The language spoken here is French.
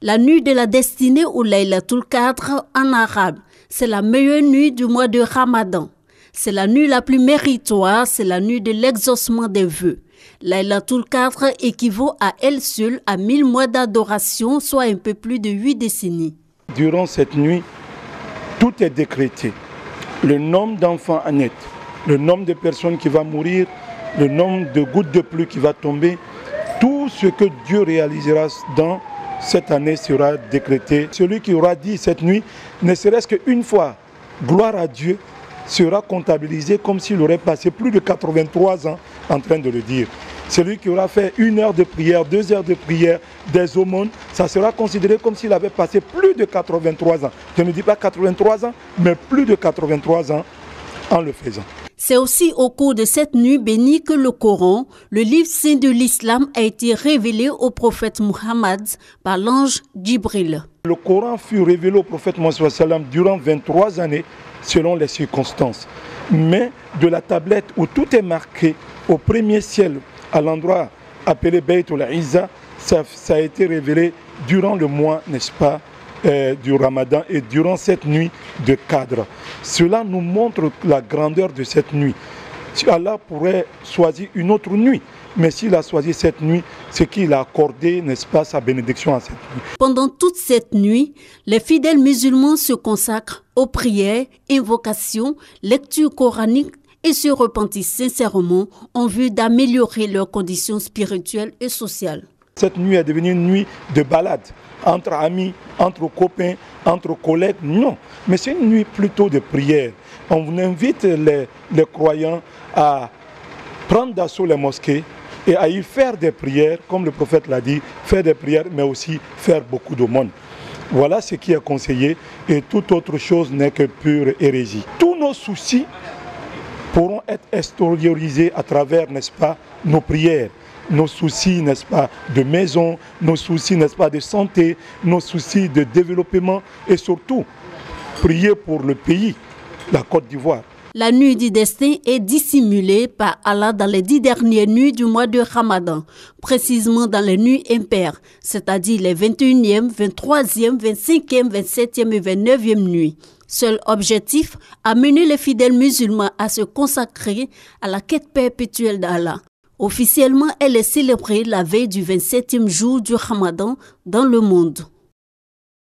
La nuit de la destinée ou Laylatul Qadr en arabe, c'est la meilleure nuit du mois de Ramadan. C'est la nuit la plus méritoire, c'est la nuit de l'exaucement des vœux. Laylatul Qadr équivaut à elle seule à 1000 mois d'adoration, soit un peu plus de 8 décennies. Durant cette nuit, tout est décrété. Le nombre d'enfants à naître, le nombre de personnes qui vont mourir, le nombre de gouttes de pluie qui va tomber, tout ce que Dieu réalisera dans cette année sera décrété. Celui qui aura dit cette nuit, ne serait-ce qu'une fois, gloire à Dieu, sera comptabilisé comme s'il aurait passé plus de 83 ans en train de le dire. Celui qui aura fait 1 heure de prière, 2 heures de prière, des aumônes, ça sera considéré comme s'il avait passé plus de 83 ans. Je ne dis pas 83 ans, mais plus de 83 ans en le faisant. C'est aussi au cours de cette nuit bénie que le Coran, le livre saint de l'islam, a été révélé au prophète Muhammad par l'ange Djibril. Le Coran fut révélé au prophète Muhammad durant 23 années selon les circonstances. Mais de la tablette où tout est marqué au premier ciel, à l'endroit appelé Baytul Izza, ça a été révélé durant le mois, n'est-ce pas, du Ramadan et durant cette nuit de Qadr. Cela nous montre la grandeur de cette nuit. Allah pourrait choisir une autre nuit, mais s'il a choisi cette nuit, c'est qu'il a accordé, n'est-ce pas, sa bénédiction à cette nuit. Pendant toute cette nuit, les fidèles musulmans se consacrent aux prières, invocations, lectures coraniques et se repentissent sincèrement en vue d'améliorer leurs conditions spirituelles et sociales. Cette nuit est devenue une nuit de balade entre amis, entre copains, entre collègues. Non, mais c'est une nuit plutôt de prière. On invite les croyants à prendre d'assaut les mosquées et à y faire des prières, comme le prophète l'a dit, faire des prières, mais aussi faire beaucoup d'aumônes. Voilà ce qui est conseillé et toute autre chose n'est que pure hérésie. Tous nos soucis pourront être extériorisés à travers, n'est-ce pas, nos prières. Nos soucis, n'est-ce pas, de maison, nos soucis, n'est-ce pas, de santé, nos soucis de développement et surtout, prier pour le pays, la Côte d'Ivoire. La nuit du destin est dissimulée par Allah dans les 10 dernières nuits du mois de Ramadan, précisément dans les nuits impaires, c'est-à-dire les 21e, 23e, 25e, 27e et 29e nuits. Seul objectif, amener les fidèles musulmans à se consacrer à la quête perpétuelle d'Allah. Officiellement, elle est célébrée la veille du 27e jour du Ramadan dans le monde.